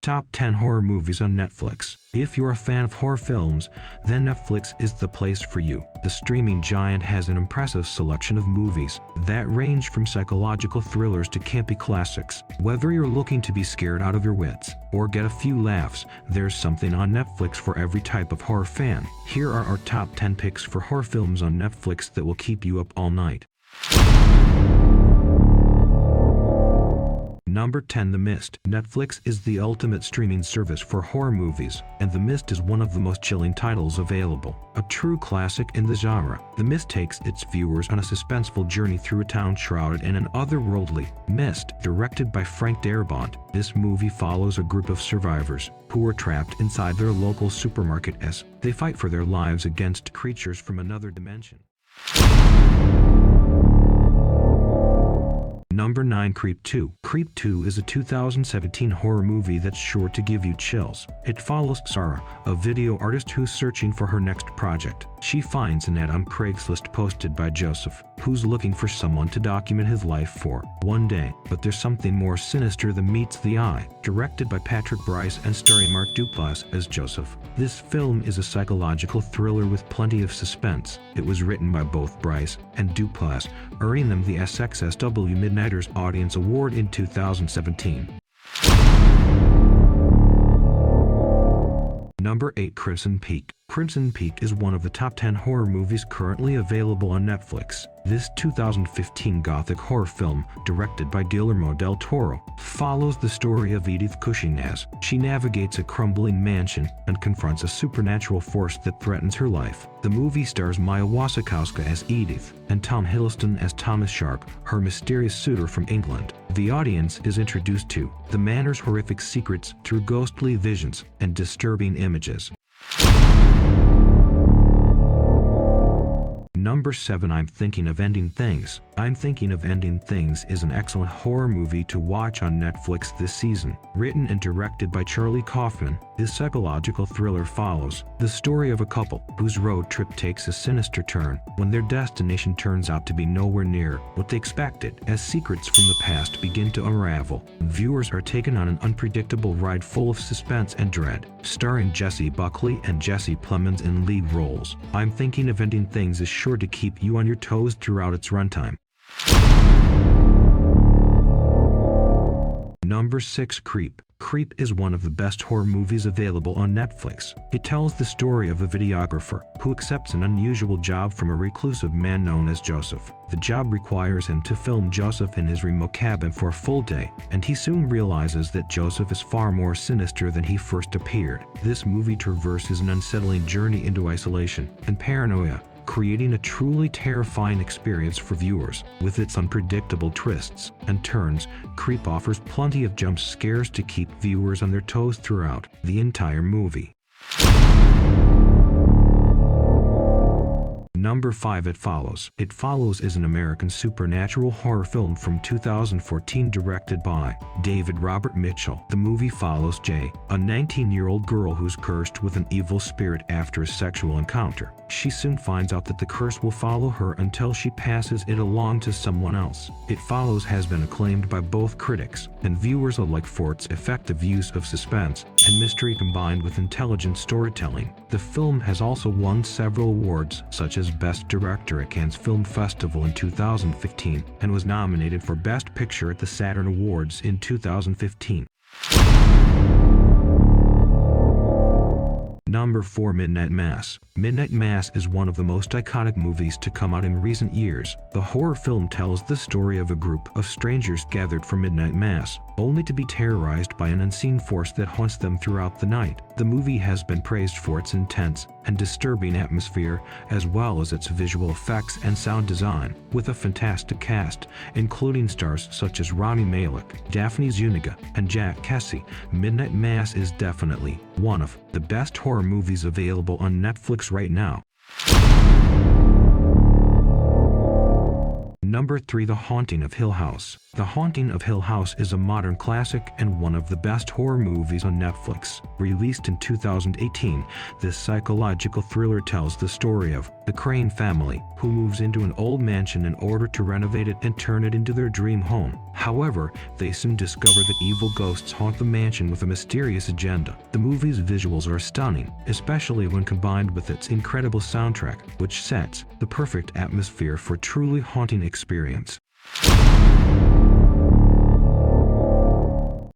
Top 10 Horror Movies on Netflix. If you're a fan of horror films, then Netflix is the place for you. The streaming giant has an impressive selection of movies that range from psychological thrillers to campy classics. Whether you're looking to be scared out of your wits or get a few laughs, there's something on Netflix for every type of horror fan. Here are our top 10 picks for horror films on Netflix that will keep you up all night. Number 10. The Mist. Netflix is the ultimate streaming service for horror movies, and The Mist is one of the most chilling titles available. A true classic in the genre, The Mist takes its viewers on a suspenseful journey through a town shrouded in an otherworldly mist. Directed by Frank Darabont, this movie follows a group of survivors who are trapped inside their local supermarket as they fight for their lives against creatures from another dimension. Number 9. Creep 2. Creep 2 is a 2017 horror movie that's sure to give you chills. It follows Sarah, a video artist who's searching for her next project. She finds an ad on Craigslist posted by Joseph, who's looking for someone to document his life for one day. But there's something more sinister than meets the eye. Directed by Patrick Bryce and starring Mark Duplass as Joseph, this film is a psychological thriller with plenty of suspense. It was written by both Bryce and Duplass, earning them the SXSW Midnighters Audience Award in 2017. Number 8. Crimson Peak. Crimson Peak is one of the top 10 horror movies currently available on Netflix. This 2015 gothic horror film, directed by Guillermo del Toro, follows the story of Edith Cushing as she navigates a crumbling mansion and confronts a supernatural force that threatens her life. The movie stars Maya Wasikowska as Edith and Tom Hiddleston as Thomas Sharp, her mysterious suitor from England. The audience is introduced to the manor's horrific secrets through ghostly visions and disturbing images. Number 7. I'm Thinking of Ending Things. I'm Thinking of Ending Things is an excellent horror movie to watch on Netflix this season. Written and directed by Charlie Kaufman, this psychological thriller follows the story of a couple whose road trip takes a sinister turn when their destination turns out to be nowhere near what they expected. As secrets from the past begin to unravel, viewers are taken on an unpredictable ride full of suspense and dread. Starring Jessie Buckley and Jesse Plemons in lead roles, I'm Thinking of Ending Things is sure to keep you on your toes throughout its runtime. Number 6. Creep. Creep is one of the best horror movies available on Netflix. It tells the story of a videographer who accepts an unusual job from a reclusive man known as Joseph. The job requires him to film Joseph in his remote cabin for a full day, and he soon realizes that Joseph is far more sinister than he first appeared. This movie traverses an unsettling journey into isolation and paranoia, creating a truly terrifying experience for viewers. With its unpredictable twists and turns, Creep offers plenty of jump scares to keep viewers on their toes throughout the entire movie. Number 5. It Follows. It Follows is an American supernatural horror film from 2014 directed by David Robert Mitchell. The movie follows Jay, a 19-year-old girl who's cursed with an evil spirit after a sexual encounter. She soon finds out that the curse will follow her until she passes it along to someone else. It Follows has been acclaimed by both critics and viewers alike for its effective use of suspense and mystery combined with intelligent storytelling. The film has also won several awards, such as Best Director at Cannes Film Festival in 2015 and was nominated for Best Picture at the Saturn Awards in 2015. Number 4. Midnight Mass. Midnight Mass is one of the most iconic movies to come out in recent years. The horror film tells the story of a group of strangers gathered for midnight mass, only to be terrorized by an unseen force that haunts them throughout the night. The movie has been praised for its intense and disturbing atmosphere, as well as its visual effects and sound design, with a fantastic cast, including stars such as Rami Malek, Daphne Zuniga, and Jack Kesey. Midnight Mass is definitely one of the best horror movies available on Netflix right now. Number 3. The Haunting of Hill House. The Haunting of Hill House is a modern classic and one of the best horror movies on Netflix. Released in 2018, this psychological thriller tells the story of the Crane family, who moves into an old mansion in order to renovate it and turn it into their dream home. However, they soon discover that evil ghosts haunt the mansion with a mysterious agenda. The movie's visuals are stunning, especially when combined with its incredible soundtrack, which sets the perfect atmosphere for a truly haunting experience.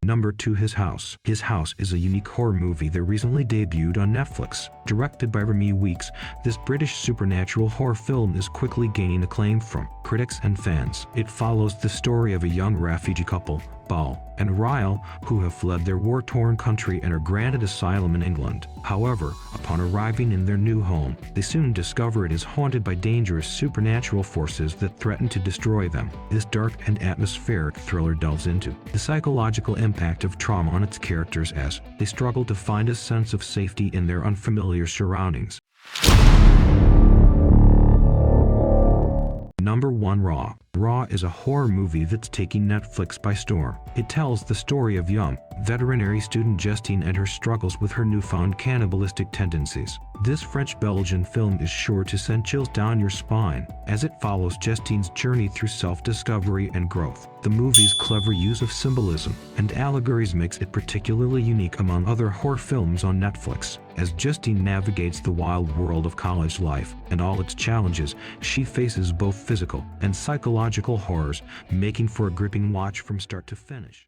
Number 2. His House. His House is a unique horror movie that recently debuted on Netflix. Directed by Remy Weeks, this British supernatural horror film is quickly gaining acclaim from critics and fans. It follows the story of a young refugee couple, Bal and Ryle, who have fled their war-torn country and are granted asylum in England. However, upon arriving in their new home, they soon discover it is haunted by dangerous supernatural forces that threaten to destroy them. This dark and atmospheric thriller delves into the psychological impact of trauma on its characters as they struggle to find a sense of safety in their unfamiliar surroundings. Number 1. Raw. Raw is a horror movie that's taking Netflix by storm. It tells the story of young, veterinary student Justine and her struggles with her newfound cannibalistic tendencies. This French-Belgian film is sure to send chills down your spine, as it follows Justine's journey through self-discovery and growth. The movie's clever use of symbolism and allegories makes it particularly unique among other horror films on Netflix. As Justine navigates the wild world of college life and all its challenges, she faces both physical and psychological horrors, making for a gripping watch from start to finish.